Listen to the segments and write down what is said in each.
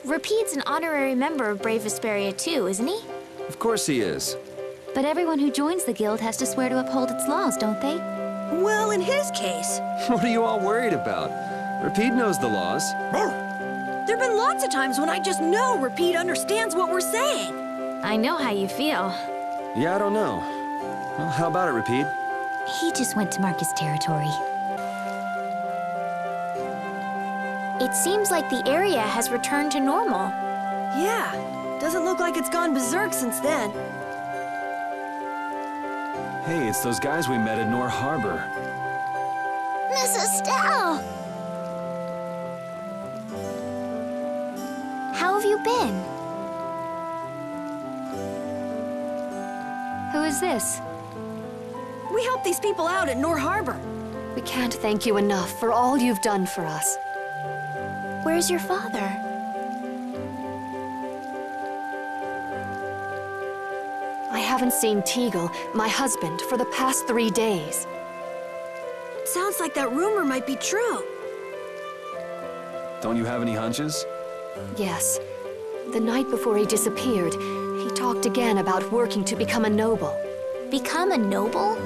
Rapide's an honorary member of Brave Vesperia too, isn't he? Of course he is. But everyone who joins the guild has to swear to uphold its laws, don't they? Well, in his case... What are you all worried about? Rapide knows the laws. There've been lots of times when I just know Rapide understands what we're saying. I know how you feel. Yeah, I don't know. Well, how about it, Rapide? He just went to mark his territory. It seems like the area has returned to normal. Yeah, doesn't look like it's gone berserk since then. Hey, it's those guys we met at Nor Harbor. Miss Estelle! How have you been? Who is this? We helped these people out at Nor Harbor. We can't thank you enough for all you've done for us. Where's your father? I haven't seen Teagle, my husband, for the past 3 days. Sounds like that rumor might be true. Don't you have any hunches? Yes. The night before he disappeared, he talked again about working to become a noble. Become a noble?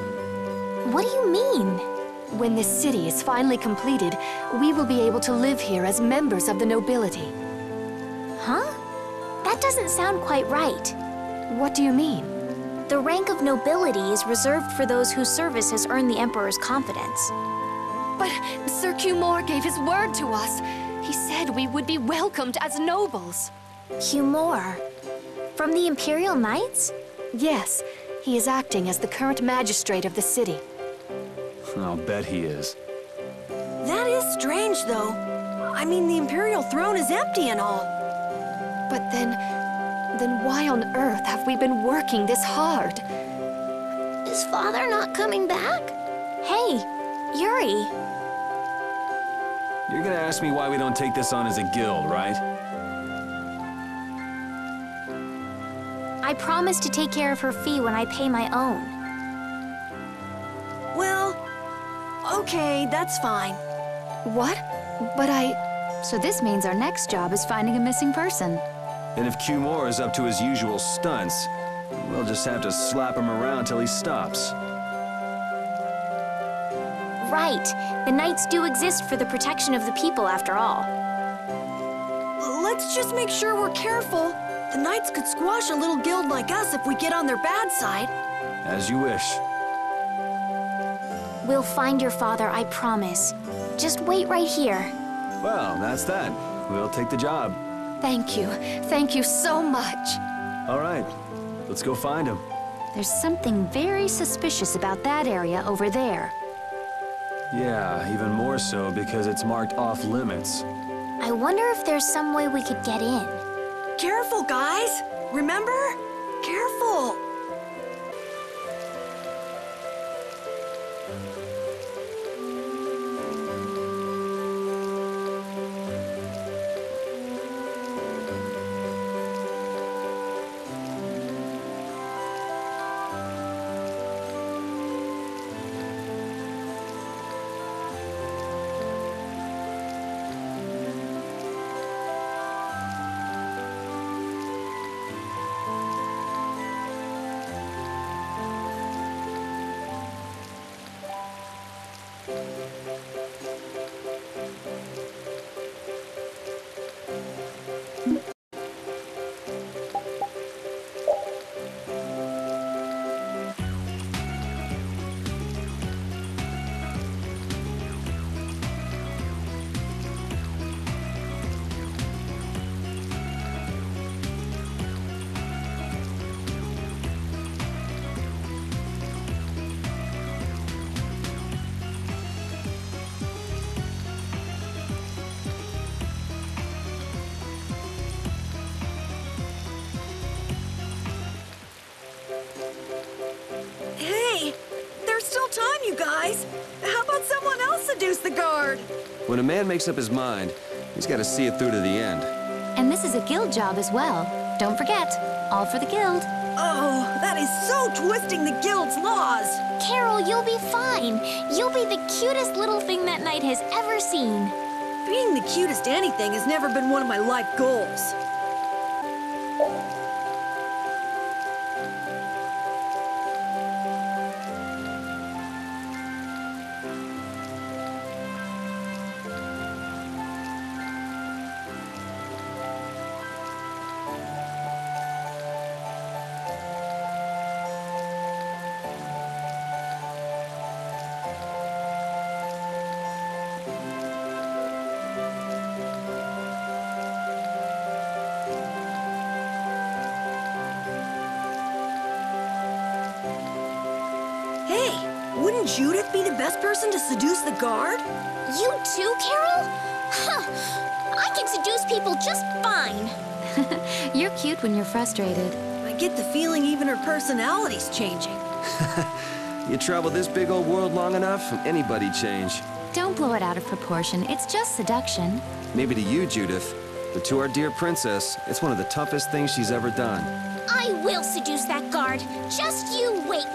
What do you mean? When this city is finally completed, we will be able to live here as members of the nobility. Huh? That doesn't sound quite right. What do you mean? The rank of nobility is reserved for those whose service has earned the Emperor's confidence. But Sir Cumore gave his word to us. He said we would be welcomed as nobles. Cumore? From the Imperial Knights? Yes, he is acting as the current magistrate of the city. I'll bet he is. That is strange, though. I mean, the Imperial throne is empty and all. But then why on earth have we been working this hard? Is Father not coming back? Hey, Yuri. You're gonna ask me why we don't take this on as a guild, right? I promise to take care of her fee when I pay my own. Well, okay, that's fine. What? But So this means our next job is finding a missing person. And if Cumore is up to his usual stunts, we'll just have to slap him around till he stops. Right. The Knights do exist for the protection of the people, after all. Let's just make sure we're careful. The Knights could squash a little guild like us if we get on their bad side. As you wish. We'll find your father, I promise. Just wait right here. Well, that's that. We'll take the job. thank you. Thank you so much. All right, let's go find him. There's something very suspicious about that area over there. Yeah, even more so because it's marked off limits. I wonder if there's some way we could get in. Careful, guys! Remember? Careful! You guys! How about someone else seduce the guard? When a man makes up his mind, he's got to see it through to the end. And this is a guild job as well. Don't forget, all for the guild. Oh, that is so twisting the guild's laws! Carol, you'll be fine. You'll be the cutest little thing that knight has ever seen. Being the cutest anything has never been one of my life goals. Wouldn't Judith be the best person to seduce the guard? You too, Carol? Huh. I can seduce people just fine. You're cute when you're frustrated. I get the feeling even her personality's changing. You travel this big old world long enough, and anybody change. Don't blow it out of proportion. It's just seduction. Maybe to you, Judith, but to our dear princess, it's one of the toughest things she's ever done. I will seduce that guard. Just you wait.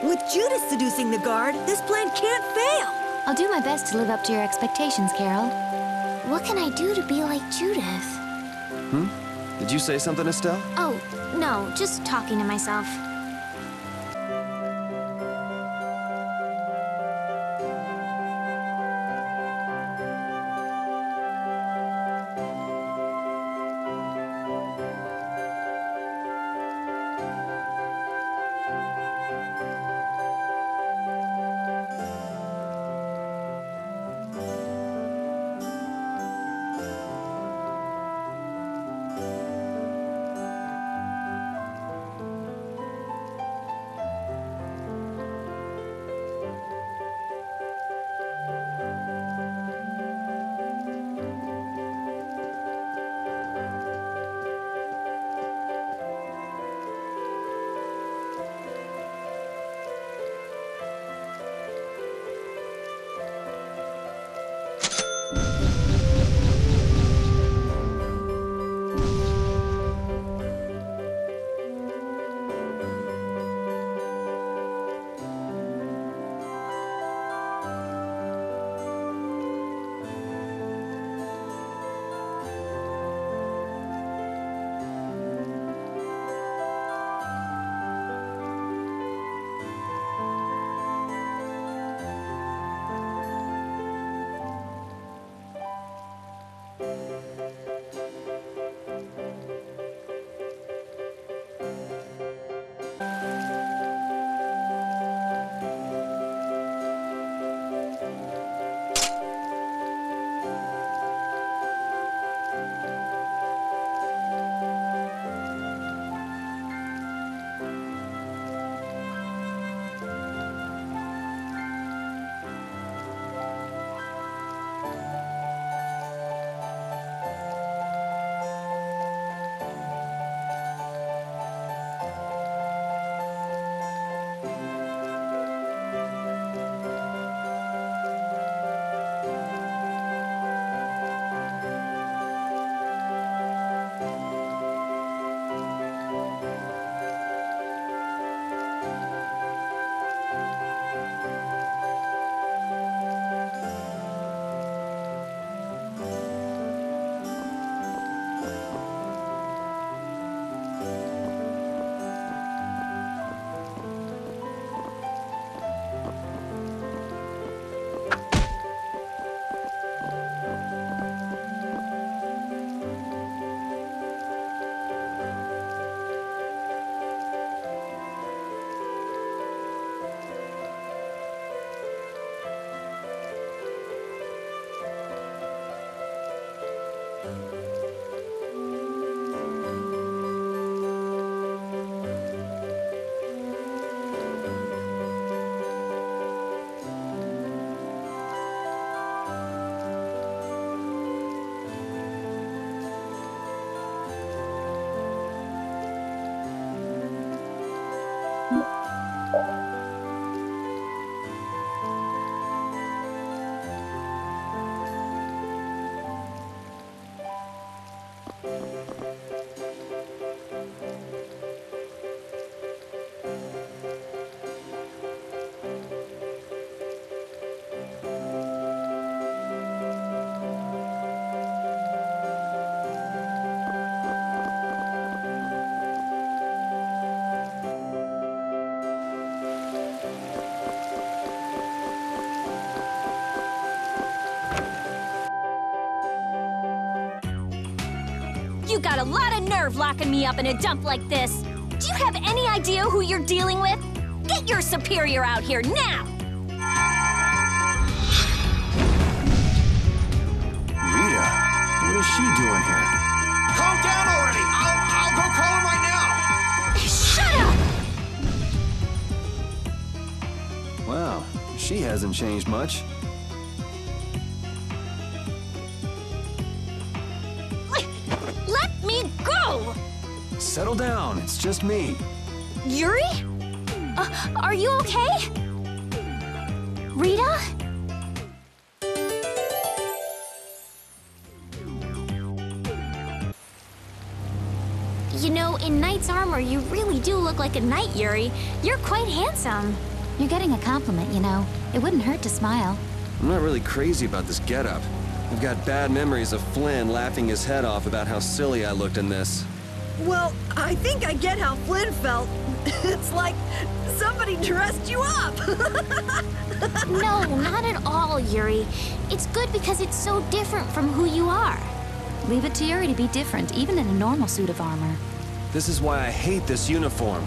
With Judith seducing the guard, this plan can't fail. I'll do my best to live up to your expectations, Carol. What can I do to be like Judith? Did you say something, Estelle? Oh, no, just talking to myself. got a lot of nerve locking me up in a dump like this. Do you have any idea who you're dealing with? Get your superior out here now! Rita, what is she doing here? Calm down already! I'll go call him right now! Shut up! Wow, she hasn't changed much. Let me go! Settle down, it's just me. Yuri? Are you okay? Rita? You know, in knight's armor, you really do look like a knight, Yuri. You're quite handsome. You're getting a compliment, you know. It wouldn't hurt to smile. I'm not really crazy about this getup. I've got bad memories of Flynn laughing his head off about how silly I looked in this. Well, I think I get how Flynn felt. It's like somebody dressed you up. No, not at all, Yuri. It's good because it's so different from who you are. Leave it to Yuri to be different, even in a normal suit of armor. This is why I hate this uniform.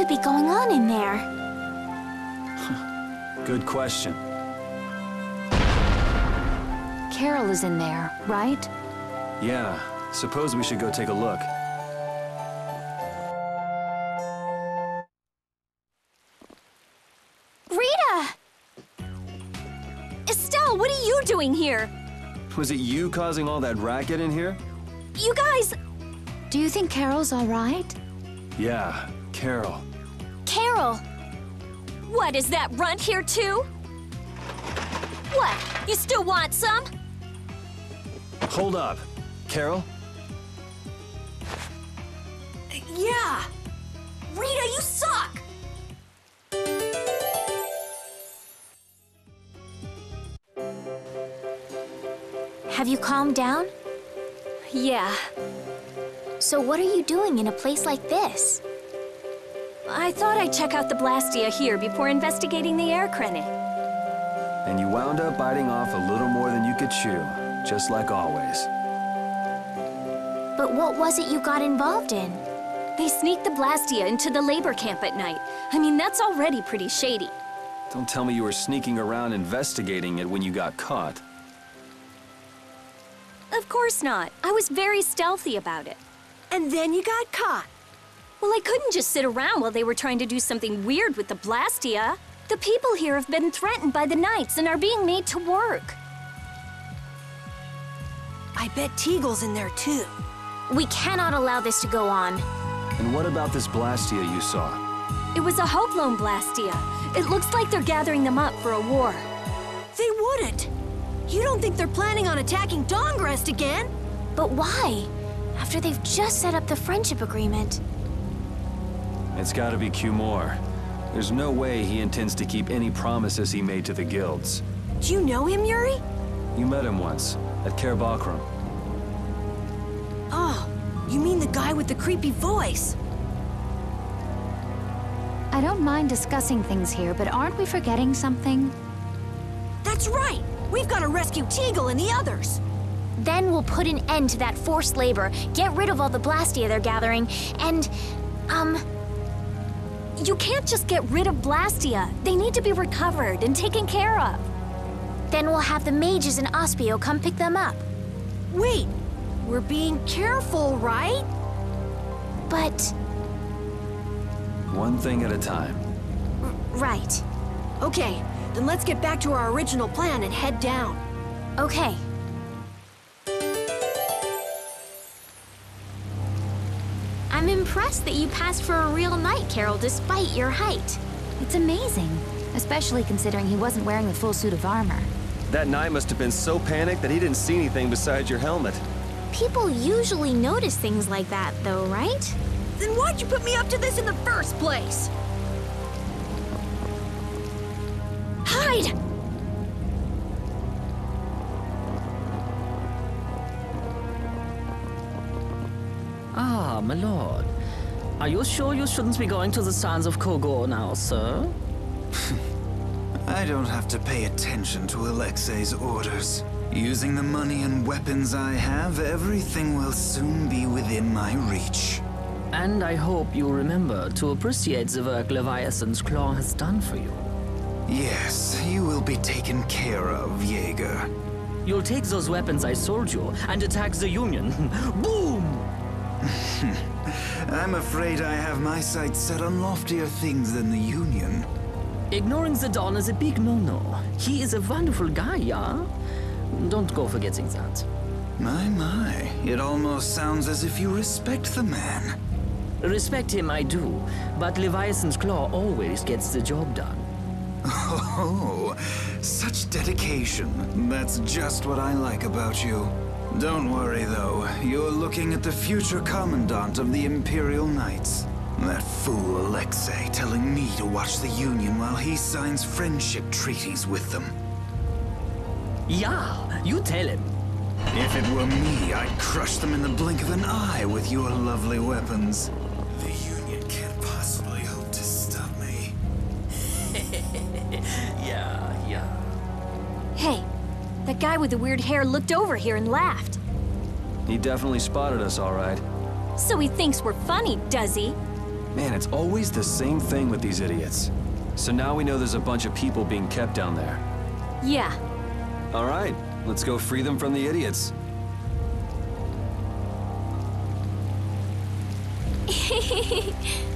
could be going on in there? Good question. Carol is in there, right? Yeah, suppose we should go take a look. Rita! Estelle, what are you doing here? Was it you causing all that racket in here? You guys... Do you think Carol's all right? Yeah, Carol. Carol! What, is that runt here too? What, you still want some? Hold up. Carol? Yeah! Rita, you suck! Have you calmed down? Yeah. So what are you doing in a place like this? I thought I'd check out the Blastia here before investigating the air crennet. And you wound up biting off a little more than you could chew, just like always. But what was it you got involved in? They sneaked the Blastia into the labor camp at night. I mean, that's already pretty shady. Don't tell me you were sneaking around investigating it when you got caught. Of course not. I was very stealthy about it. And then you got caught. Well, I couldn't just sit around while they were trying to do something weird with the Blastia. The people here have been threatened by the Knights and are being made to work. I bet Teagle's in there too. We cannot allow this to go on. And what about this Blastia you saw? It was a Hope Loan Blastia. It looks like they're gathering them up for a war. They wouldn't. You don't think they're planning on attacking Dawngrest again? But why? After they've just set up the friendship agreement. It's gotta be Cumore. There's no way he intends to keep any promises he made to the guilds. Do you know him, Yuri? You met him once, at Caer Bakram. Oh, you mean the guy with the creepy voice? I don't mind discussing things here, but aren't we forgetting something? That's right! We've got to rescue Teagle and the others! Then we'll put an end to that forced labor, get rid of all the Blastia they're gathering, and, You can't just get rid of Blastia. They need to be recovered and taken care of. Then we'll have the mages and Ospio come pick them up. Wait, we're being careful, right? But... One thing at a time. right. Okay, then let's get back to our original plan and head down. Okay. I'm impressed that you passed for a real knight, Carol, despite your height. It's amazing. Especially considering he wasn't wearing the full suit of armor. That knight must have been so panicked that he didn't see anything besides your helmet. People usually notice things like that, though, right? Then why'd you put me up to this in the first place? Hide! Ah, my lord. Are you sure you shouldn't be going to the sands of Kogor now, sir? I don't have to pay attention to Alexei's orders. Using the money and weapons I have, everything will soon be within my reach. And I hope you remember to appreciate the work Leviathan's Claw has done for you. Yes, you will be taken care of, Jaeger. You'll take those weapons I sold you and attack the Union. Boom! I'm afraid I have my sights set on loftier things than the Union. Ignoring the Dawn is a big no-no. He is a wonderful guy, yeah? Don't go forgetting that. My, it almost sounds as if you respect the man. Respect him I do, but Leviathan's Claw always gets the job done. Oh, such dedication. That's just what I like about you. Don't worry, though. You're looking at the future Commandant of the Imperial Knights. That fool Alexei telling me to watch the Union while he signs friendship treaties with them. Yeah, you tell him. If it were me, I'd crush them in the blink of an eye with your lovely weapons. The Union can't possibly hope to stop me. Yeah. Hey, that guy with the weird hair looked over here and laughed. He definitely spotted us, all right. So he thinks we're funny, does he? Man, it's always the same thing with these idiots. So now we know there's a bunch of people being kept down there. Yeah. All right, let's go free them from the idiots.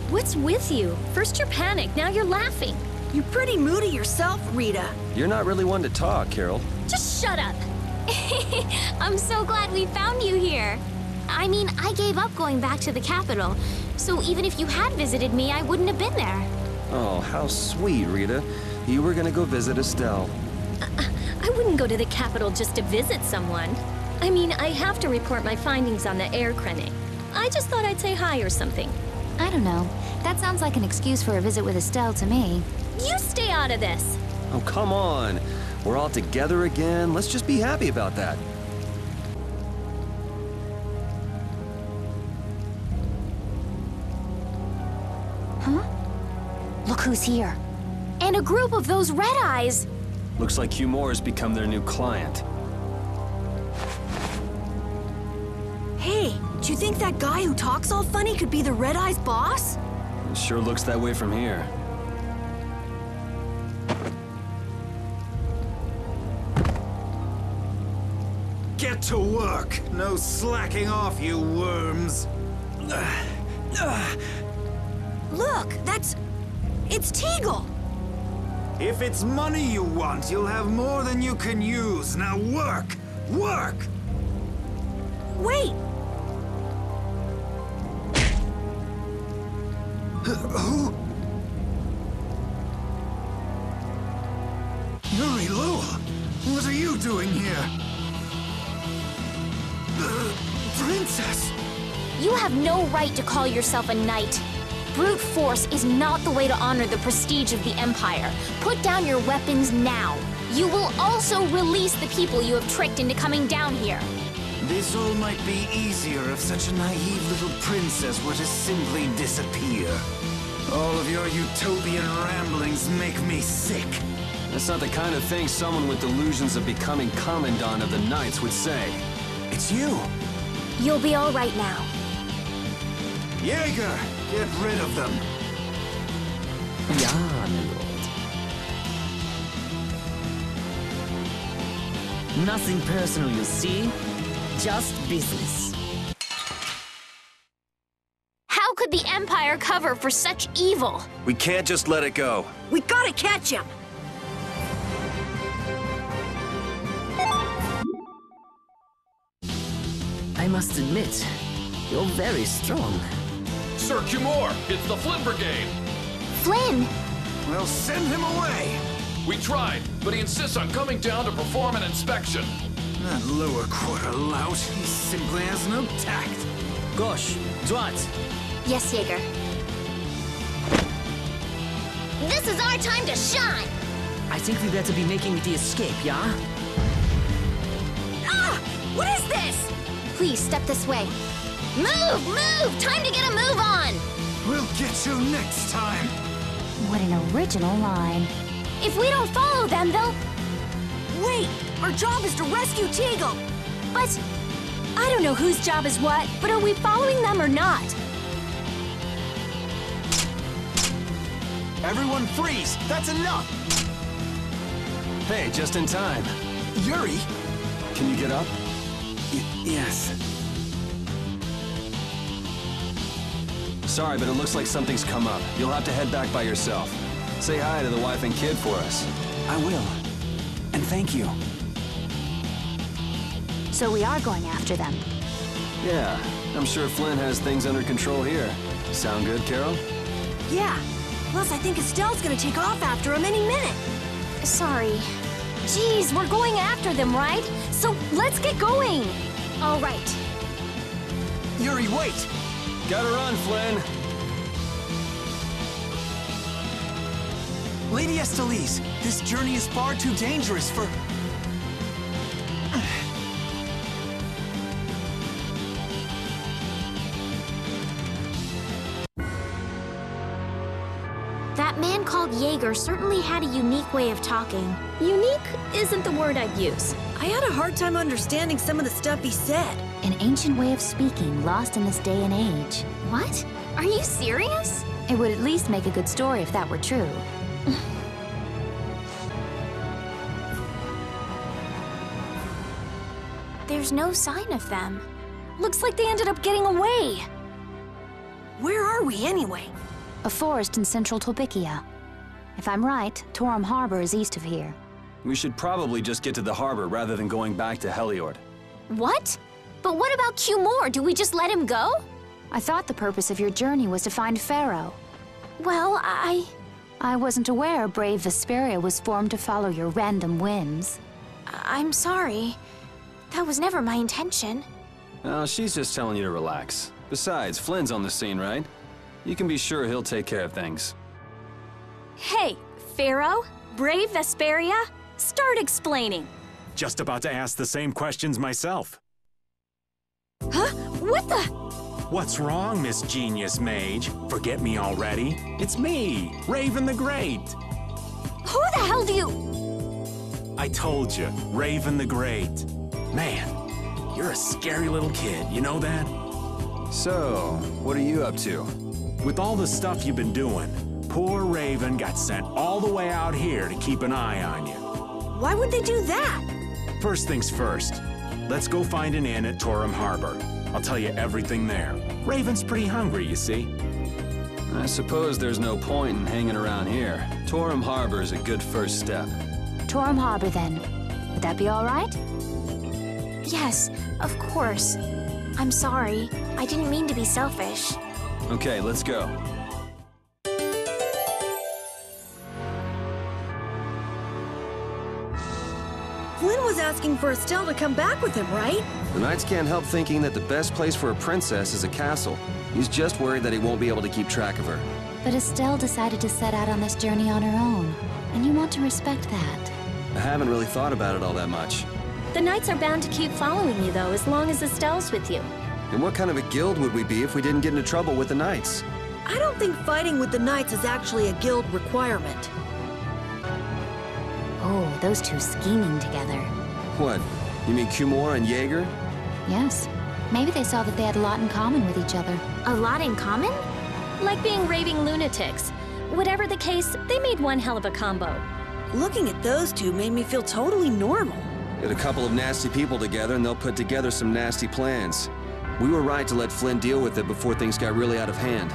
What's with you? First you're panicked, now you're laughing. You're pretty moody yourself, Rita. You're not really one to talk, Carol. Just shut up. I'm so glad we found you here. I mean, I gave up going back to the capital, so even if you had visited me, I wouldn't have been there. Oh, how sweet, Rita. You were gonna go visit Estelle. I wouldn't go to the capital just to visit someone. I mean, I have to report my findings on the air clinic. I just thought I'd say hi or something. I don't know. That sounds like an excuse for a visit with Estelle to me. You stay out of this. Oh, come on. We're all together again. Let's just be happy about that. Huh? Look who's here. And a group of those red eyes. Looks like Hugh Moore has become their new client. Hey, do you think that guy who talks all funny could be the Red Eye's boss? It sure looks that way from here. Get to work! No slacking off, you worms! Look, it's Teagle! If it's money you want, you'll have more than you can use. Now work! Work! Wait! Who? Yuri Lowell! What are you doing here? Princess! You have no right to call yourself a knight. Brute force is not the way to honor the prestige of the Empire. Put down your weapons now. You will also release the people you have tricked into coming down here. This all might be easier if such a naive little princess were to simply disappear. All of your utopian ramblings make me sick. That's not the kind of thing someone with delusions of becoming Commandant of the Knights would say. It's you! You'll be all right now. Jaeger! Get rid of them! Ja, my lord. Nothing personal, you see? Just business. How could the Empire cover for such evil? We can't just let it go. We gotta catch him! I must admit, you're very strong. Sir Cumore, it's the Flynn Brigade. Flynn! Well, send him away! We tried, but he insists on coming down to perform an inspection. That lower quarter lout, he simply has no tact. Gosh, Drat! Yes, Jaeger. This is our time to shine! I think we better be making the escape, yeah? Ah! What is this? Please, step this way. Move! Move! Time to get a move on! We'll get you next time! What an original line. If we don't follow them, they'll... Wait! Our job is to rescue Teagle! But I don't know whose job is what, but are we following them or not? Everyone freeze! That's enough! Hey, just in time. Yuri! Can you get up? Yes. Sorry, but it looks like something's come up. You'll have to head back by yourself. Say hi to the wife and kid for us. I will. And thank you. So we are going after them. Yeah, I'm sure Flynn has things under control here. Sound good, Carol? Yeah. Plus, I think Estelle's gonna take off after him any minute. Sorry. Geez, we're going after them, right? So let's get going. All right. Yuri, wait! Gotta run, Flynn! Lady Estellise, this journey is far too dangerous for... That man called Jaeger certainly had a unique way of talking. Unique isn't the word I'd use. I had a hard time understanding some of the stuff he said. An ancient way of speaking lost in this day and age. What? Are you serious? It would at least make a good story if that were true. There's no sign of them. Looks like they ended up getting away. Where are we anyway? A forest in central Tolbikia. If I'm right, Torum Harbor is east of here. We should probably just get to the harbor rather than going back to Heliord. What? But what about Cumore? Do we just let him go? I thought the purpose of your journey was to find Pharaoh. Well, I wasn't aware brave Vesperia was formed to follow your random whims. I'm sorry. That was never my intention. Oh, she's just telling you to relax. Besides, Flynn's on the scene, right? You can be sure he'll take care of things. Hey, Pharaoh? Brave Vesperia? Start explaining. Just about to ask the same questions myself. Huh? What the? What's wrong, Miss Genius Mage? Forget me already? It's me, Raven the Great. Who the hell do you... I told you, Raven the Great. Man, you're a scary little kid, you know that? So, what are you up to? With all the stuff you've been doing, poor Raven got sent all the way out here to keep an eye on you. Why would they do that? First things first, let's go find an inn at Torum Harbor. I'll tell you everything there. Raven's pretty hungry, you see. I suppose there's no point in hanging around here. Torum Harbor is a good first step. Torum Harbor, then. Would that be all right? Yes, of course. I'm sorry. I didn't mean to be selfish. Okay, let's go. Flynn was asking for Estelle to come back with him, right? The Knights can't help thinking that the best place for a princess is a castle. He's just worried that he won't be able to keep track of her. But Estelle decided to set out on this journey on her own, and you want to respect that. I haven't really thought about it all that much. The Knights are bound to keep following you, though, as long as Estelle's with you. And what kind of a guild would we be if we didn't get into trouble with the Knights? I don't think fighting with the Knights is actually a guild requirement. Oh, those two scheming together. What? You mean Cumore and Jaeger? Yes. Maybe they saw that they had a lot in common with each other. A lot in common? Like being raving lunatics. Whatever the case, they made one hell of a combo. Looking at those two made me feel totally normal. Get a couple of nasty people together and they'll put together some nasty plans. We were right to let Flynn deal with it before things got really out of hand.